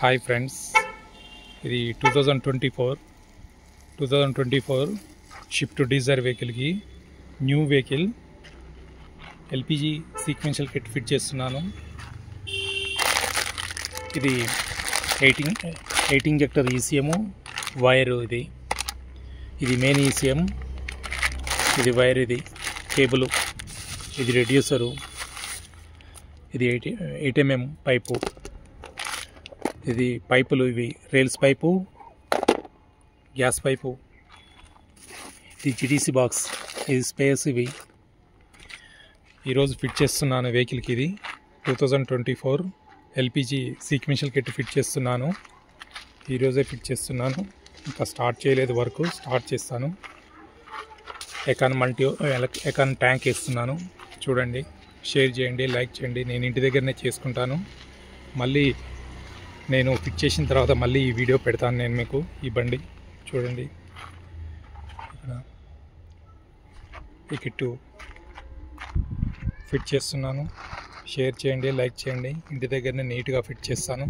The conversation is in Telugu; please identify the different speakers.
Speaker 1: హాయ్ ఫ్రెండ్స్, ఇది 2024 షిఫ్ట్ డిజైర్ వెహికల్కి new vehicle LPG sequential kit fit చేస్తున్నాను. ఇది 8 ఇంజెక్టర్ ఈసీఎం వైర్, ఇది మెయిన్ ఈసీఎం, ఇది వైర్, ఇది కేబుల్, ఇది రెడ్యూసరు, ఇది 8 mm పైపు, ఇది పైపులు, ఇవి రైల్స్ పైపు, గ్యాస్ పైపు, ఇది జిడిసి బాక్స్, ఇది స్పేస్. ఇవి ఈరోజు ఫిట్ చేస్తున్నాను వెహికల్కి. ఇది 2024 ఎల్పిజి సీక్వెన్షియల్ కిట్ ఫిట్ చేస్తున్నాను. ఈరోజే ఫిట్ చేస్తున్నాను, ఇంకా స్టార్ట్ చేయలేదు. వర్క్ స్టార్ట్ చేస్తాను. ఎకాన్ ట్యాంక్ వేస్తున్నాను. చూడండి, షేర్ చేయండి, లైక్ చేయండి. నేను ఇంటి దగ్గరనే చేసుకుంటాను. మళ్ళీ నేను ఫిట్ చేసిన తర్వాత మళ్ళీ ఈ వీడియో పెడతాను నేను మీకు. ఈ బండి చూడండి, ఈ కిట్టు ఫిట్ చేస్తున్నాను. షేర్ చేయండి, లైక్ చేయండి. ఇంటి దగ్గరనే నీట్గా ఫిట్ చేస్తాను.